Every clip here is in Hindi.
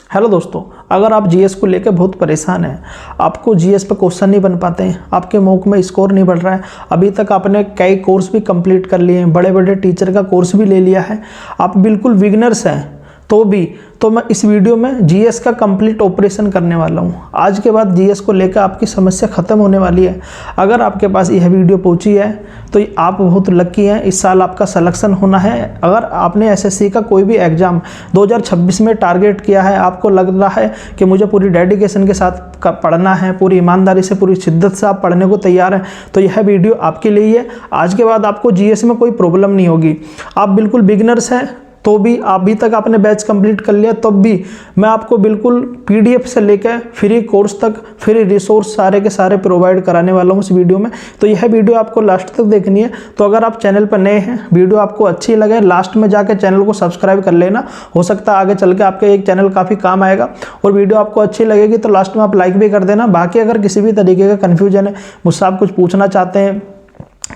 हेलो दोस्तों, अगर आप जीएस को लेकर बहुत परेशान हैं, आपको जीएस पे क्वेश्चन नहीं बन पाते हैं, आपके मॉक में स्कोर नहीं बढ़ रहा है, अभी तक आपने कई कोर्स भी कंप्लीट कर लिए हैं, बड़े बड़े टीचर का कोर्स भी ले लिया है, आप बिल्कुल बिगिनर्स हैं तो मैं इस वीडियो में जीएस का कंप्लीट ऑपरेशन करने वाला हूं। आज के बाद जीएस को लेकर आपकी समस्या ख़त्म होने वाली है। अगर आपके पास यह वीडियो पहुंची है तो आप बहुत लकी हैं, इस साल आपका सिलेक्शन होना है। अगर आपने एसएससी का कोई भी एग्ज़ाम 2026 में टारगेट किया है, आपको लग रहा है कि मुझे पूरी डेडिकेशन के साथ पढ़ना है, पूरी ईमानदारी से, पूरी शिद्दत से आप पढ़ने को तैयार हैं, तो यह वीडियो आपके लिए है। आज के बाद आपको जीएस में कोई प्रॉब्लम नहीं होगी। आप बिल्कुल बिगिनर्स हैं तो भी, अभी तक आपने बैच कंप्लीट कर लिया तब भी मैं आपको बिल्कुल पीडीएफ से लेकर फ्री कोर्स तक फ्री रिसोर्स सारे के सारे प्रोवाइड कराने वाला हूँ इस वीडियो में। तो यह वीडियो आपको लास्ट तक देखनी है। तो अगर आप चैनल पर नए हैं, वीडियो आपको अच्छी लगे, लास्ट में जाकर चैनल को सब्सक्राइब कर लेना। हो सकता है आगे चल के आपके एक चैनल काफ़ी काम आएगा। और वीडियो आपको अच्छी लगेगी तो लास्ट में आप लाइक भी कर देना। बाकी अगर किसी भी तरीके का कन्फ्यूजन है, मुझसे आप कुछ पूछना चाहते हैं,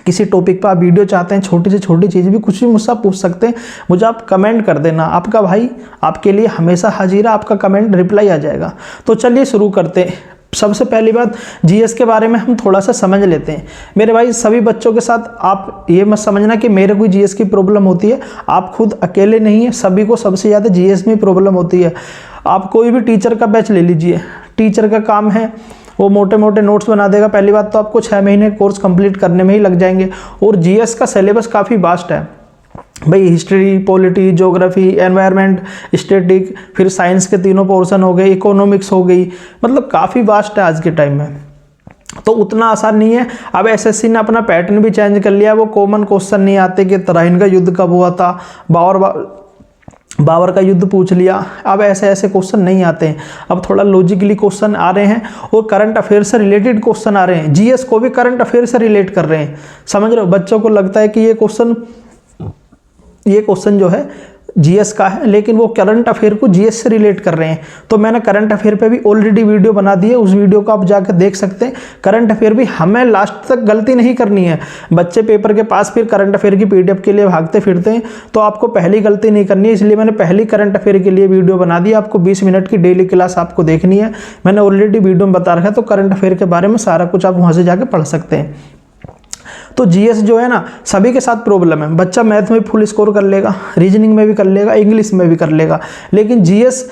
किसी टॉपिक पर आप वीडियो चाहते हैं, छोटी से छोटी चीज़ भी कुछ भी मुझसे पूछ सकते हैं, मुझे आप कमेंट कर देना। आपका भाई आपके लिए हमेशा हाजिर है, आपका कमेंट रिप्लाई आ जाएगा। तो चलिए शुरू करते हैं। सबसे पहली बात, जीएस के बारे में हम थोड़ा सा समझ लेते हैं। मेरे भाई, सभी बच्चों के साथ आप ये मत समझना कि मेरे कोई जीएस की प्रॉब्लम होती है। आप खुद अकेले नहीं हैं, सभी को सबसे ज़्यादा जीएस में प्रॉब्लम होती है। आप कोई भी टीचर का बैच ले लीजिए, टीचर का काम है वो मोटे मोटे नोट्स बना देगा। पहली बात तो आपको 6 महीने कोर्स कंप्लीट करने में ही लग जाएंगे। और जीएस का सिलेबस काफ़ी वास्ट है भाई। History, polity, geography, environment, static, फिर साइंस के तीनों पोर्शन हो गए, इकोनॉमिक्स हो गई, मतलब काफ़ी वास्ट है आज के टाइम में। तो उतना आसान नहीं है। अब एसएससी ने अपना पैटर्न भी चेंज कर लिया। वो कॉमन क्वेश्चन नहीं आते कि तराइन का युद्ध कब हुआ था, बाबर का युद्ध पूछ लिया। अब ऐसे ऐसे क्वेश्चन नहीं आते हैं। अब थोड़ा लॉजिकली क्वेश्चन आ रहे हैं और करंट अफेयर से रिलेटेड क्वेश्चन आ रहे हैं। जीएस को भी करंट अफेयर से रिलेट कर रहे हैं, समझ रहे हो। बच्चों को लगता है कि ये क्वेश्चन जो है जीएस का है, लेकिन वो करंट अफेयर को जीएस से रिलेट कर रहे हैं। तो मैंने करंट अफेयर पे भी ऑलरेडी वीडियो बना दी है, उस वीडियो को आप जाकर देख सकते हैं। करंट अफेयर भी हमें लास्ट तक गलती नहीं करनी है। बच्चे पेपर के पास फिर करंट अफेयर की पीडीएफ के लिए भागते फिरते हैं, तो आपको पहली गलती नहीं करनी है। इसलिए मैंने पहली करंट अफेयर के लिए वीडियो बना दी। आपको 20 मिनट की डेली क्लास आपको देखनी है, मैंने ऑलरेडी वीडियो में बता रखा है। तो करंट अफेयर के बारे में सारा कुछ आप वहाँ से जाकर पढ़ सकते हैं। तो जीएस जो है ना, सभी के साथ प्रॉब्लम है। बच्चा मैथ में फुल स्कोर कर लेगा, रीजनिंग में भी कर लेगा, इंग्लिश में भी कर लेगा, लेकिन जीएस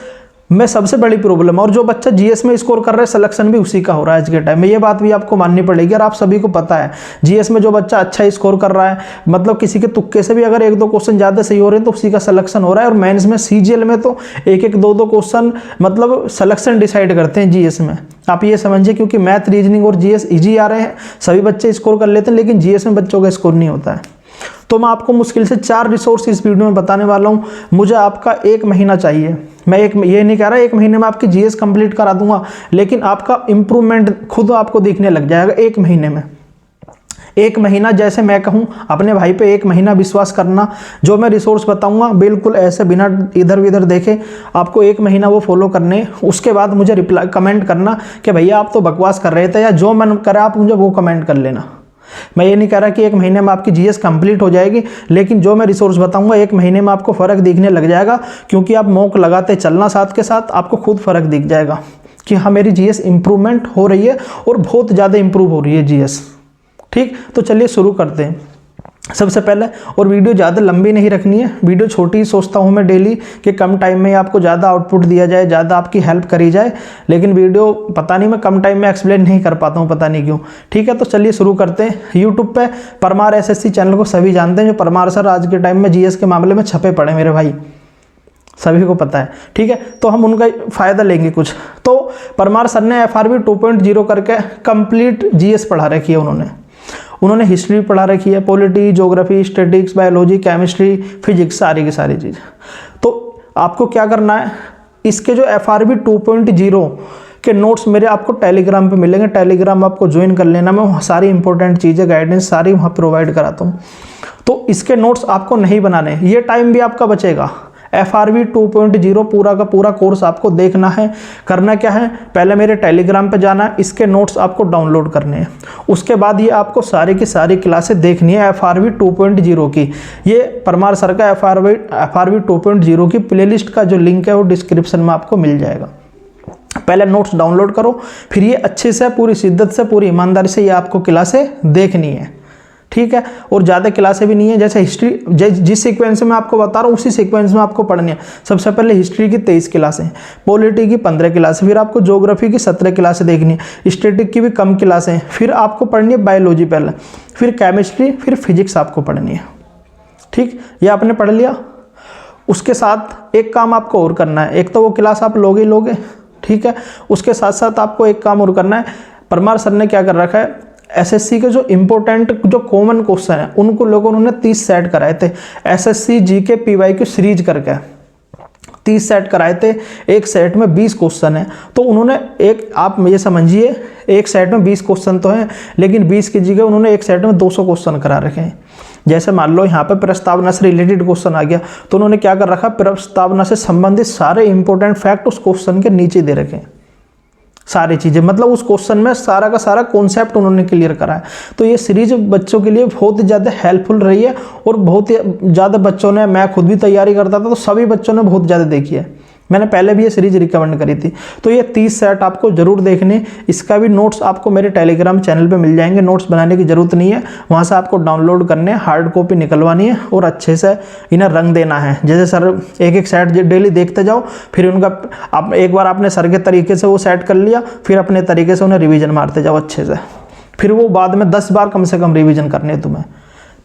में सबसे बड़ी प्रॉब्लम है। और जो बच्चा जीएस में स्कोर कर रहा है, सिलेक्शन भी उसी का हो रहा है आज के टाइम में। ये बात भी आपको माननी पड़ेगी और आप सभी को पता है। जीएस में जो बच्चा अच्छा स्कोर कर रहा है, मतलब किसी के तुक्के से भी अगर 1-2 क्वेश्चन ज़्यादा सही हो रहे हैं तो उसी का सिलेक्शन हो रहा है। और मेंस में, सीजीएल में तो 1-1, 2-2 क्वेश्चन मतलब सिलेक्शन डिसाइड करते हैं जीएस में। आप ये समझिए, क्योंकि मैथ, रीजनिंग और जीएस ईजी आ रहे हैं, सभी बच्चे स्कोर कर लेते हैं, लेकिन जीएस में बच्चों का स्कोर नहीं होता है। तो मैं आपको मुश्किल से 4 रिसोर्स इस वीडियो में बताने वाला हूँ। मुझे आपका 1 महीना चाहिए। मैं ये नहीं कह रहा 1 महीने में आपकी जीएस कंप्लीट करा दूंगा, लेकिन आपका इंप्रूवमेंट खुद आपको दिखने लग जाएगा 1 महीने में। 1 महीना, जैसे मैं कहूँ अपने भाई पे 1 महीना विश्वास करना। जो मैं रिसोर्स बताऊंगा बिल्कुल ऐसे बिना इधर उधर देखे आपको 1 महीना वो फॉलो करने। उसके बाद मुझे रिप्लाई कमेंट करना कि भैया आप तो बकवास कर रहे थे, या जो मन करे आप मुझे वो कमेंट कर लेना। मैं ये नहीं कह रहा कि 1 महीने में आपकी जीएस कंप्लीट हो जाएगी, लेकिन जो मैं रिसोर्स बताऊंगा 1 महीने में आपको फ़र्क दिखने लग जाएगा। क्योंकि आप मॉक लगाते चलना साथ के साथ, आपको खुद फ़र्क दिख जाएगा कि हाँ मेरी जीएस इंप्रूवमेंट हो रही है और बहुत ज़्यादा इंप्रूव हो रही है जीएस। ठीक, तो चलिए शुरू करते हैं सबसे पहले। और वीडियो ज़्यादा लंबी नहीं रखनी है, वीडियो छोटी ही सोचता हूँ मैं डेली कि कम टाइम में आपको ज़्यादा आउटपुट दिया जाए, ज़्यादा आपकी हेल्प करी जाए। लेकिन वीडियो पता नहीं मैं कम टाइम में एक्सप्लेन नहीं कर पाता हूँ, पता नहीं क्यों। ठीक है, तो चलिए शुरू करते हैं। यूट्यूब पे परमार एसएससी चैनल को सभी जानते हैं। जो परमार सर आज के टाइम में जीएस के मामले में छपे पड़े मेरे भाई, सभी को पता है। ठीक है, तो हम उनका फ़ायदा लेंगे कुछ। तो परमार सर ने FRB 2.0 करके कंप्लीट जीएस पढ़ा रखी है। उन्होंने हिस्ट्री पढ़ा रखी है, polity, geography, statics, biology, chemistry, physics, सारी की सारी चीज़। तो आपको क्या करना है, इसके जो FRB 2.0 के नोट्स मेरे आपको टेलीग्राम पे मिलेंगे। टेलीग्राम आपको ज्वाइन कर लेना, मैं वहाँ सारी इंपॉर्टेंट चीज़ें, गाइडेंस सारी वहाँ प्रोवाइड कराता हूँ। तो इसके नोट्स आपको नहीं बनाने, ये टाइम भी आपका बचेगा। FRV 2.0 पूरा का पूरा कोर्स आपको देखना है। करना क्या है, पहले मेरे टेलीग्राम पे जाना है, इसके नोट्स आपको डाउनलोड करने हैं। उसके बाद ये आपको सारी की सारी क्लासें देखनी है FRV 2.0 की। ये परमार सर का FRV 2.0 की प्लेलिस्ट का जो लिंक है वो डिस्क्रिप्शन में आपको मिल जाएगा। पहले नोट्स डाउनलोड करो, फिर ये अच्छे से पूरी शिद्दत से पूरी ईमानदारी से ये आपको क्लासें देखनी है, ठीक है। और ज़्यादा क्लासें भी नहीं है, जैसे हिस्ट्री जिस सीक्वेंस में आपको बता रहा हूँ उसी सीक्वेंस में आपको पढ़नी है। सबसे पहले हिस्ट्री की 23 क्लासें, पॉलिटी की 15 क्लासें, फिर आपको ज्योग्राफी की 17 क्लासें देखनी है, स्टैटिक की भी कम क्लासें, फिर आपको पढ़नी है बायोलॉजी पहले, फिर केमिस्ट्री, फिर फिजिक्स आपको पढ़नी है, ठीक। ये आपने पढ़ लिया। उसके साथ एक काम आपको और करना है, एक तो वो क्लास आप लोगे ही लोगे, ठीक है। उसके साथ साथ आपको एक काम और करना है। परमार सर ने क्या कर रखा है, एसएससी के जो इंपॉर्टेंट जो कॉमन क्वेश्चन है उनको लोगों उन्होंने 30 सेट कराए थे। एसएससी जीके पीवाईक्यू सीरीज करके 30 सेट कराए थे। एक सेट में 20 क्वेश्चन है, तो उन्होंने एक, आप ये समझिए, एक सेट में 20 क्वेश्चन तो हैं, लेकिन 20 की जगह उन्होंने एक सेट में 200 क्वेश्चन करा रखे हैं। जैसे मान लो यहाँ पे प्रस्तावना से रिलेटेड क्वेश्चन आ गया, तो उन्होंने क्या कर रखा, प्रस्तावना से संबंधित सारे इंपॉर्टेंट फैक्ट उस क्वेश्चन के नीचे दे रखे हैं, सारी चीज़ें, मतलब उस क्वेश्चन में सारा का सारा कॉन्सेप्ट उन्होंने क्लियर करा है। तो ये सीरीज बच्चों के लिए बहुत ही ज़्यादा हेल्पफुल रही है, और बहुत ही ज़्यादा बच्चों ने, मैं खुद भी तैयारी करता था तो सभी बच्चों ने बहुत ज़्यादा देखी है। मैंने पहले भी ये सीरीज रिकमेंड करी थी। तो ये 30 सेट आपको जरूर देखने, इसका भी नोट्स आपको मेरे टेलीग्राम चैनल पे मिल जाएंगे। नोट्स बनाने की ज़रूरत नहीं है, वहाँ से आपको डाउनलोड करने, हार्ड कॉपी निकलवानी है और अच्छे से इन्हें रंग देना है। जैसे सर एक एक सेट डेली देखते जाओ, फिर उनका आप एक बार आपने सर के तरीके से वो सेट कर लिया, फिर अपने तरीके से उन्हें रिविज़न मारते जाओ अच्छे से, फिर वो बाद में 10 बार कम से कम रिविज़न करने हैं तुम्हें।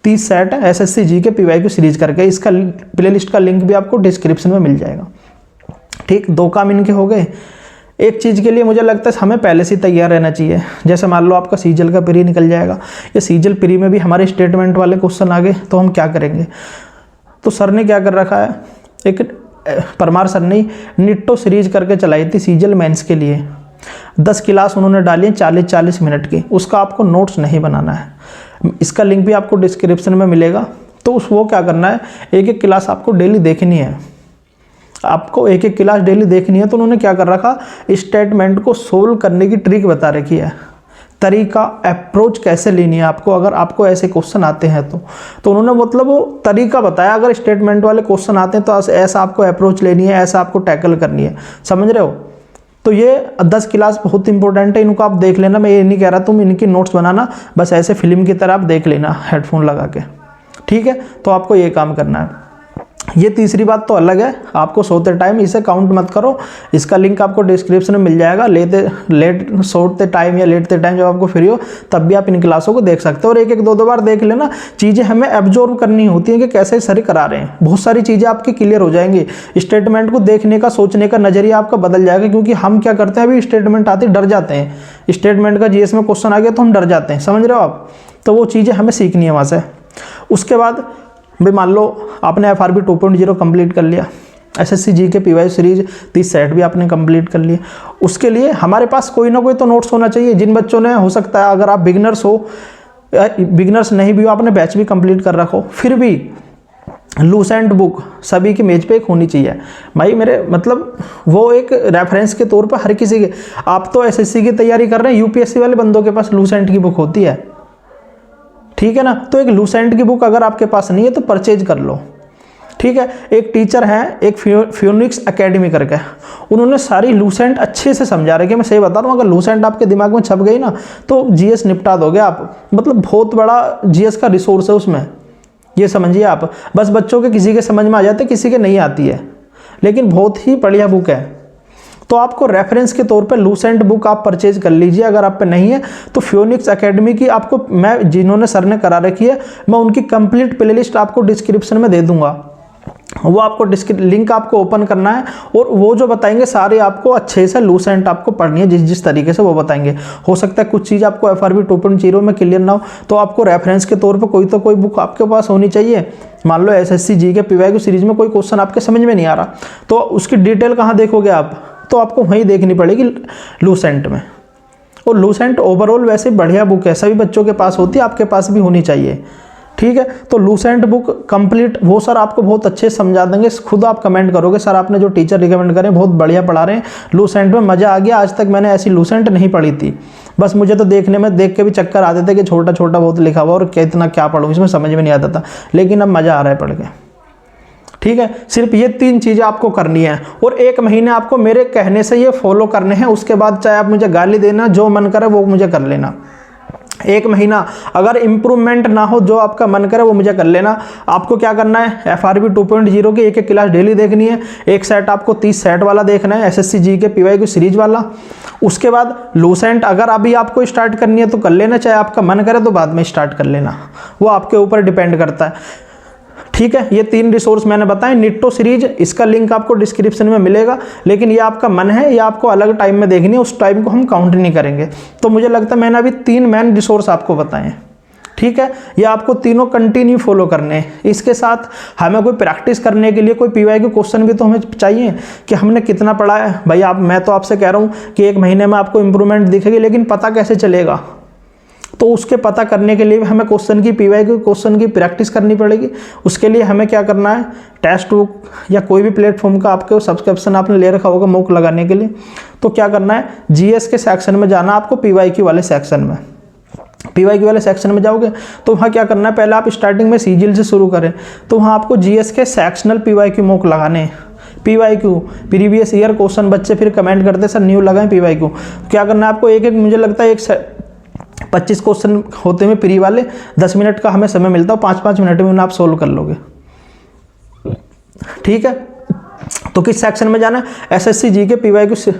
30 सेट है एसएससी जीके पीवाईक्यू सीरीज करके, इसका प्लेलिस्ट का लिंक भी आपको डिस्क्रिप्शन में मिल जाएगा, ठीक। 2 काम इनके हो गए। एक चीज़ के लिए मुझे लगता है हमें पहले से तैयार रहना चाहिए। जैसे मान लो आपका सीजल का प्री निकल जाएगा, या सीजल प्री में भी हमारे स्टेटमेंट वाले क्वेश्चन आ गए, तो हम क्या करेंगे। तो सर ने क्या कर रखा है, एक परमार सर ने निट्टो सीरीज करके चलाई थी सीजल मेंस के लिए। 10 क्लास उन्होंने डाली है 40-40 मिनट की, उसका आपको नोट्स नहीं बनाना है। इसका लिंक भी आपको डिस्क्रिप्शन में मिलेगा। तो वो क्या करना है, एक एक क्लास आपको डेली देखनी है, आपको एक एक क्लास डेली देखनी है। तो उन्होंने क्या कर रखा, स्टेटमेंट को सोल्व करने की ट्रिक बता रखी है, तरीका, अप्रोच कैसे लेनी है आपको, अगर आपको ऐसे क्वेश्चन आते हैं तो उन्होंने मतलब वो तरीका बताया। अगर स्टेटमेंट वाले क्वेश्चन आते हैं तो ऐसा आपको अप्रोच लेनी है, ऐसा आपको टैकल करनी है, समझ रहे हो। तो ये 10 क्लास बहुत इंपॉर्टेंट है, इनको आप देख लेना। मैं ये नहीं कह रहा तुम इनकी नोट्स बनाना, बस ऐसे फिल्म की तरह आप देख लेना हेडफोन लगा के, ठीक है। तो आपको ये काम करना है। ये तीसरी बात तो अलग है, आपको सोते टाइम इसे काउंट मत करो। इसका लिंक आपको डिस्क्रिप्शन में मिल जाएगा। सोते टाइम या लेटते टाइम जब आपको फ्री हो तब भी आप इन क्लासों को देख सकते हो, और एक एक 2-2 बार देख लेना। चीज़ें हमें एब्जॉर्व करनी होती हैं कि कैसे सर करा रहे हैं, बहुत सारी चीज़ें आपकी क्लियर हो जाएंगी। स्टेटमेंट को देखने का, सोचने का नजरिया आपका बदल जाएगा, क्योंकि हम क्या करते हैं, अभी स्टेटमेंट आते डर जाते हैं। स्टेटमेंट का जीएस में क्वेश्चन आ गया तो हम डर जाते हैं, समझ रहे हो आप। तो वो चीज़ें हमें सीखनी है वहाँ से। उसके बाद भाई मान लो आपने FRV 2.0 कंप्लीट कर लिया, SSC GK PYQ series 30 set भी आपने कंप्लीट कर लिए। उसके लिए हमारे पास कोई ना कोई तो नोट्स होना चाहिए। जिन बच्चों ने, हो सकता है अगर आप बिगिनर्स हो, बिगिनर्स नहीं भी हो, आपने बैच भी कंप्लीट कर रखो, फिर भी लूसेंट बुक सभी की मेज पे एक होनी चाहिए भाई। मेरे मतलब वो एक रेफरेंस के तौर पर हर किसी के, आप तो एसएससी की तैयारी कर रहे हैं, यूपीएससी वाले बंदों के पास लूसेंट की बुक होती है, ठीक है ना। तो एक लूसेंट की बुक अगर आपके पास नहीं है तो परचेज कर लो, ठीक है। एक टीचर हैं, एक फ्यूनिक्स एकेडमी करके, उन्होंने सारी लूसेंट अच्छे से समझा रहे कि मैं सही बता रहा हूँ, अगर लूसेंट आपके दिमाग में छप गई ना तो जीएस निपटा दोगे आप। मतलब बहुत बड़ा जीएस का रिसोर्स है उसमें, ये समझिए आप। बस बच्चों के किसी के समझ में आ जाते, किसी के नहीं आती है, लेकिन बहुत ही बढ़िया बुक है। तो आपको रेफरेंस के तौर पे लूसेंट बुक आप परचेज कर लीजिए। अगर आप पे नहीं है तो फ्यूनिक्स एकेडमी की आपको, मैं जिन्होंने सर ने करा रखी है, मैं उनकी कंप्लीट प्लेलिस्ट आपको डिस्क्रिप्शन में दे दूंगा। वो आपको लिंक आपको ओपन करना है, और वो जो बताएंगे सारे आपको अच्छे से लूसेंट आपको पढ़नी है, जिस तरीके से वो बताएंगे। हो सकता है कुछ चीज़ आपको FRV 2.0 में क्लियर ना हो, तो आपको रेफरेंस के तौर पर कोई बुक आपके पास होनी चाहिए। मान लो एसएससी जीके पीवाईक्यू सीरीज में कोई क्वेश्चन आपके समझ में नहीं आ रहा, तो उसकी डिटेल कहाँ देखोगे आप, तो आपको वहीं देखनी पड़ेगी लूसेंट में। और लूसेंट ओवरऑल वैसे बढ़िया बुक है, सभी बच्चों के पास होती है, आपके पास भी होनी चाहिए, ठीक है। तो लूसेंट बुक कंप्लीट वो सर आपको बहुत अच्छे समझा देंगे, खुद आप कमेंट करोगे सर आपने जो टीचर रिकमेंड करें बहुत बढ़िया पढ़ा रहे हैं, लूसेंट में मज़ा आ गया, आज तक मैंने ऐसी लूसेंट नहीं पढ़ी थी। बस मुझे तो देखने में देख के भी चक्कर आते थे कि छोटा छोटा बहुत लिखा हुआ और कितना क्या पढ़ूँ, इसमें समझ में नहीं आता था, लेकिन अब मज़ा आ रहा है पढ़ के। ठीक है, सिर्फ ये 3 चीज़ें आपको करनी है और 1 महीने आपको मेरे कहने से ये फॉलो करने हैं। उसके बाद चाहे आप मुझे गाली देना, जो मन करे वो मुझे कर लेना। 1 महीना अगर इम्प्रूवमेंट ना हो, जो आपका मन करे वो मुझे कर लेना। आपको क्या करना है, FRB 2.0 की एक क्लास डेली देखनी है, एक सेट आपको 30 सेट वाला देखना है, SSC GK PYQ सीरीज वाला। उसके बाद लूसेंट अगर अभी आपको स्टार्ट करनी है तो कर लेना, चाहे आपका मन करे तो बाद में स्टार्ट कर लेना, वो आपके ऊपर डिपेंड करता है। ठीक है, ये 3 रिसोर्स मैंने बताए। निट्टो सीरीज, इसका लिंक आपको डिस्क्रिप्शन में मिलेगा, लेकिन ये आपका मन है, ये आपको अलग टाइम में देखनी है, उस टाइम को हम काउंट नहीं करेंगे। तो मुझे लगता है मैंने अभी 3 मेन रिसोर्स आपको बताए हैं। ठीक है, ये आपको तीनों कंटिन्यू फॉलो करने हैं। इसके साथ हमें कोई प्रैक्टिस करने के लिए कोई PYQ क्वेश्चन भी तो हमें चाहिए कि हमने कितना पढ़ा है। भाई मैं तो आपसे कह रहा हूँ कि 1 महीने में आपको इंप्रूवमेंट दिखेगी, लेकिन पता कैसे चलेगा? तो उसके पता करने के लिए हमें क्वेश्चन की PYQ क्वेश्चन की प्रैक्टिस करनी पड़ेगी। उसके लिए हमें क्या करना है, टेस्ट बुक या कोई भी प्लेटफॉर्म का आपके सब्सक्रिप्शन आपने ले रखा होगा मॉक लगाने के लिए, तो क्या करना है, GS के सेक्शन में जाना आपको, PYQ वाले सेक्शन में। PYQ वाले सेक्शन में जाओगे तो वहाँ क्या करना है, पहले आप स्टार्टिंग में सीजीएल से शुरू करें, तो वहाँ आपको GS के सेक्शनल PYQ मॉक लगाने हैं। PYQ प्रीवियस ईयर क्वेश्चन, बच्चे फिर कमेंट करते सर न्यू लगाएं PYQ। क्या करना है आपको, एक मुझे लगता है 25 क्वेश्चन होते हैं प्री वाले, 10 मिनट का हमें समय मिलता है, 5-5 मिनट में उन्हें आप सोल्व कर लोगे। ठीक है, तो किस सेक्शन में जाना है, SSC GK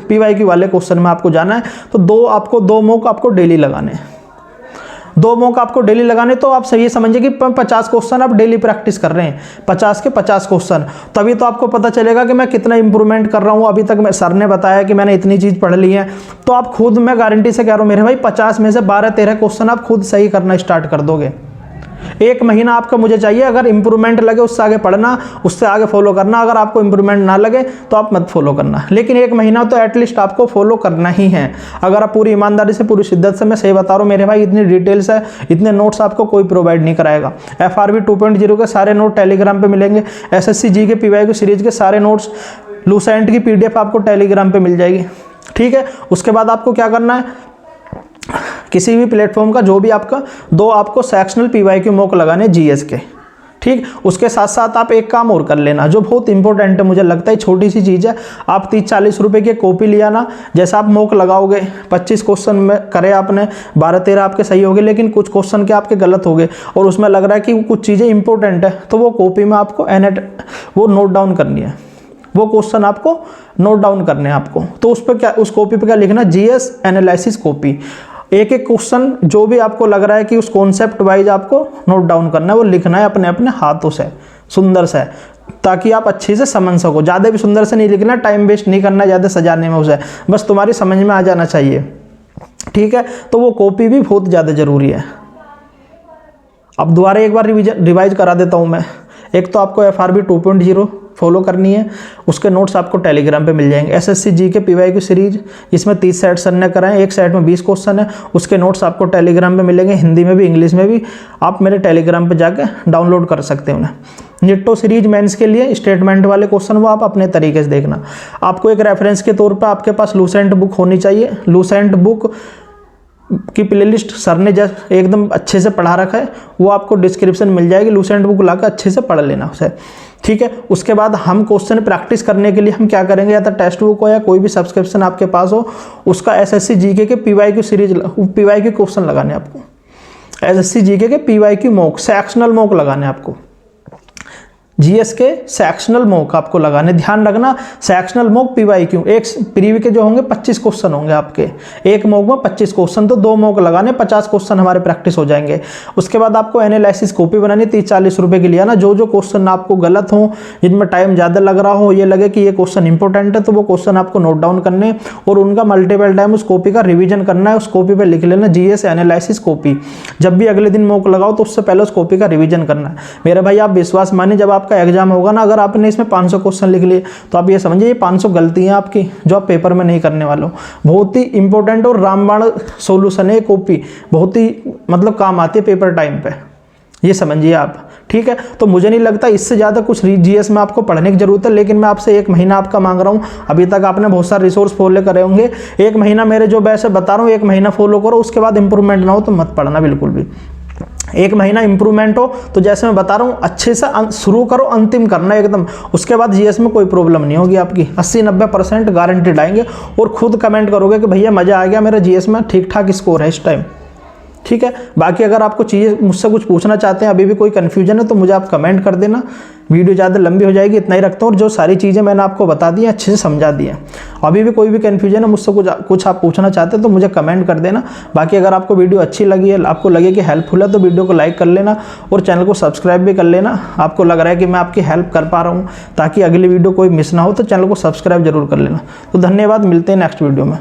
PYQ वाले क्वेश्चन में आपको जाना है। तो 2 मॉक आपको डेली लगाने हैं, 2 मॉक आपको डेली लगाने। तो आप सही समझिए कि 50 क्वेश्चन आप डेली प्रैक्टिस कर रहे हैं, 50 के 50 क्वेश्चन, तभी तो आपको पता चलेगा कि मैं कितना इंप्रूवमेंट कर रहा हूँ। अभी तक सर ने बताया कि मैंने इतनी चीज़ पढ़ ली है, तो आप खुद, मैं गारंटी से कह रहा हूँ मेरे भाई, 50 में से 12-13 क्वेश्चन आप खुद सही करना स्टार्ट कर दोगे। 1 महीना आपका मुझे चाहिए, अगर इंप्रूवमेंट लगे उससे आगे पढ़ना, उससे आगे फॉलो करना। अगर आपको इंप्रूवमेंट ना लगे तो आप मत फॉलो करना, लेकिन 1 महीना तो एटलीस्ट आपको फॉलो करना ही है। अगर आप पूरी ईमानदारी से, पूरी शिद्दत से, मैं सही बता रहा हूँ मेरे भाई, इतनी डिटेल्स है, इतने नोट्स आपको कोई प्रोवाइड नहीं कराएगा। FRB 2.0 के सारे नोट टेलीग्राम पे मिलेंगे, SSC GK PYQ सीरीज के सारे नोट्स, लूसेंट की PDF आपको टेलीग्राम पे मिल जाएगी। ठीक है, उसके बाद आपको क्या करना है, किसी भी प्लेटफॉर्म का जो भी आपका 2 आपको सेक्शनल PYQ मॉक लगाने GS के। ठीक, उसके साथ साथ आप एक काम और कर लेना जो बहुत इंपॉर्टेंट है, मुझे लगता है छोटी सी चीज़ है। आप 30-40 रुपए की कॉपी लिया ना, जैसा आप मॉक लगाओगे, 25 क्वेश्चन में करे आपने, 12-13 आपके सही हो गए, लेकिन कुछ क्वेश्चन के आपके गलत हो गए और उसमें लग रहा है कि कुछ चीज़ें इंपॉर्टेंट है, तो वो कॉपी में आपको वो नोट डाउन करनी है, वो क्वेश्चन आपको नोट डाउन करने हैं आपको। तो उस पर क्या, उस कॉपी पे क्या लिखना, GS एनालिसिस कॉपी। एक क्वेश्चन जो भी आपको लग रहा है कि उस कॉन्सेप्ट वाइज आपको नोट डाउन करना है, वो लिखना है अपने अपने हाथों से, सुंदर से, ताकि आप अच्छे से समझ सको। ज़्यादा भी सुंदर से नहीं लिखना, टाइम वेस्ट नहीं करना ज़्यादा सजाने में उसे, बस तुम्हारी समझ में आ जाना चाहिए। ठीक है, तो वो कॉपी भी बहुत ज़्यादा ज़रूरी है। अब दोबारा एक बार रिवाइज करा देता हूँ मैं। एक तो आपको FRB 2.0 फॉलो करनी है, उसके नोट्स आपको टेलीग्राम पे मिल जाएंगे। SSC GK PYQ सीरीज, इसमें 30 सेट सर ने कराएं, एक सेट में 20 क्वेश्चन है, उसके नोट्स आपको टेलीग्राम पे मिलेंगे, हिंदी में भी इंग्लिश में भी। आप मेरे टेलीग्राम पे जाके डाउनलोड कर सकते हैं उन्हें। निट्टो सीरीज मेंस के लिए स्टेटमेंट वाले क्वेश्चन वो आप अपने तरीके से देखना। आपको एक रेफरेंस के तौर पर आपके पास लूसेंट बुक होनी चाहिए। लूसेंट बुक की प्लेलिस्ट सर ने जस्ट एकदम अच्छे से पढ़ा रखा है, वो आपको डिस्क्रिप्शन मिल जाएगी। लूसेंट बुक लाकर अच्छे से पढ़ लेना उसे। ठीक है, उसके बाद हम क्वेश्चन प्रैक्टिस करने के लिए हम क्या करेंगे, या तो टेक्स्ट बुक हो या कोई भी सब्सक्रिप्शन आपके पास हो, उसका SSC GK के PYQ सीरीज PYQ क्वेश्चन लगाने आपको। SSC GK के PYQ मॉक, सेक्शनल मॉक लगाने आपको। GS के सेक्शनल मॉक आपको लगाने, ध्यान रखना सेक्शनल मॉक PYQ, एक प्रीव्यू के जो होंगे 25 क्वेश्चन होंगे आपके, एक मॉक में 25 क्वेश्चन, तो 2 मॉक लगाने, 50 क्वेश्चन हमारे प्रैक्टिस हो जाएंगे। उसके बाद आपको एनालिसिस कॉपी बनानी, 30-40 रुपए की लिया ना। जो जो क्वेश्चन आपको गलत हो, जिनमें टाइम ज़्यादा लग रहा हो, ये लगे कि ये क्वेश्चन इंपॉर्टेंट है, तो वो क्वेश्चन आपको नोट डाउन करने और उनका मल्टीपल टाइम उस कॉपी का रिविजन करना है। उस कॉपी पर लिख लेना GS एनालिसिस कॉपी। जब भी अगले दिन मॉक लगाओ तो उससे पहले उस कॉपी का रिविजन करना है। मेरे भाई आप विश्वास मानिए, जब आपका एग्जाम होगा ना, अगर आपने इसमें 500 क्वेश्चन लिख लिए तो आप ये समझिए ये 500 गलतियां आपकी जो आप पेपर में नहीं करने वाले हो। बहुत ही इंपॉर्टेंट और रामबाण सॉल्यूशन है कॉपी, बहुत ही मतलब काम आती है पेपर टाइम पे। ये समझिए आप, ठीक है। तो मुझे नहीं लगता इससे ज़्यादा कुछ जीएस में आपको पढ़ने की जरूरत है, लेकिन मैं आपसे 1 महीना आपका मांग रहा हूँ। अभी तक आपने बहुत सारे रिसोर्स फॉलो करे होंगे, 1 महीना मेरे जो वैसे बता रहा हूँ 1 महीना फॉलो करो, उसके बाद इंप्रूवमेंट ना हो तो मत पढ़ना बिल्कुल भी। 1 महीना इंप्रूवमेंट हो तो जैसे मैं बता रहा हूँ अच्छे से शुरू करो, अंतिम करना एकदम, उसके बाद जीएस में कोई प्रॉब्लम नहीं होगी आपकी, 80-90% गारंटेड आएंगे। और खुद कमेंट करोगे कि भैया मज़ा आ गया, मेरा जीएस में ठीक ठाक स्कोर है इस टाइम, ठीक है। बाकी अगर आपको चीज़ें मुझसे कुछ पूछना चाहते हैं, अभी भी कोई कन्फ्यूजन है तो मुझे आप कमेंट कर देना, वीडियो ज़्यादा लंबी हो जाएगी, इतना ही रखता हूँ। और जो सारी चीज़ें मैंने आपको बता दी हैं, अच्छे से समझा दी हैं। अभी भी कोई भी कन्फ्यूजन है, मुझसे कुछ आप पूछना चाहते हैं तो मुझे कमेंट कर देना। बाकी अगर आपको वीडियो अच्छी लगी है, आपको लगे कि हेल्पफुल है, तो वीडियो को लाइक कर लेना और चैनल को सब्सक्राइब भी कर लेना। आपको लग रहा है कि मैं आपकी हेल्प कर पा रहा हूँ ताकि अगली वीडियो कोई मिस ना हो, तो चैनल को सब्सक्राइब जरूर कर लेना। तो धन्यवाद, मिलते हैं नेक्स्ट वीडियो में।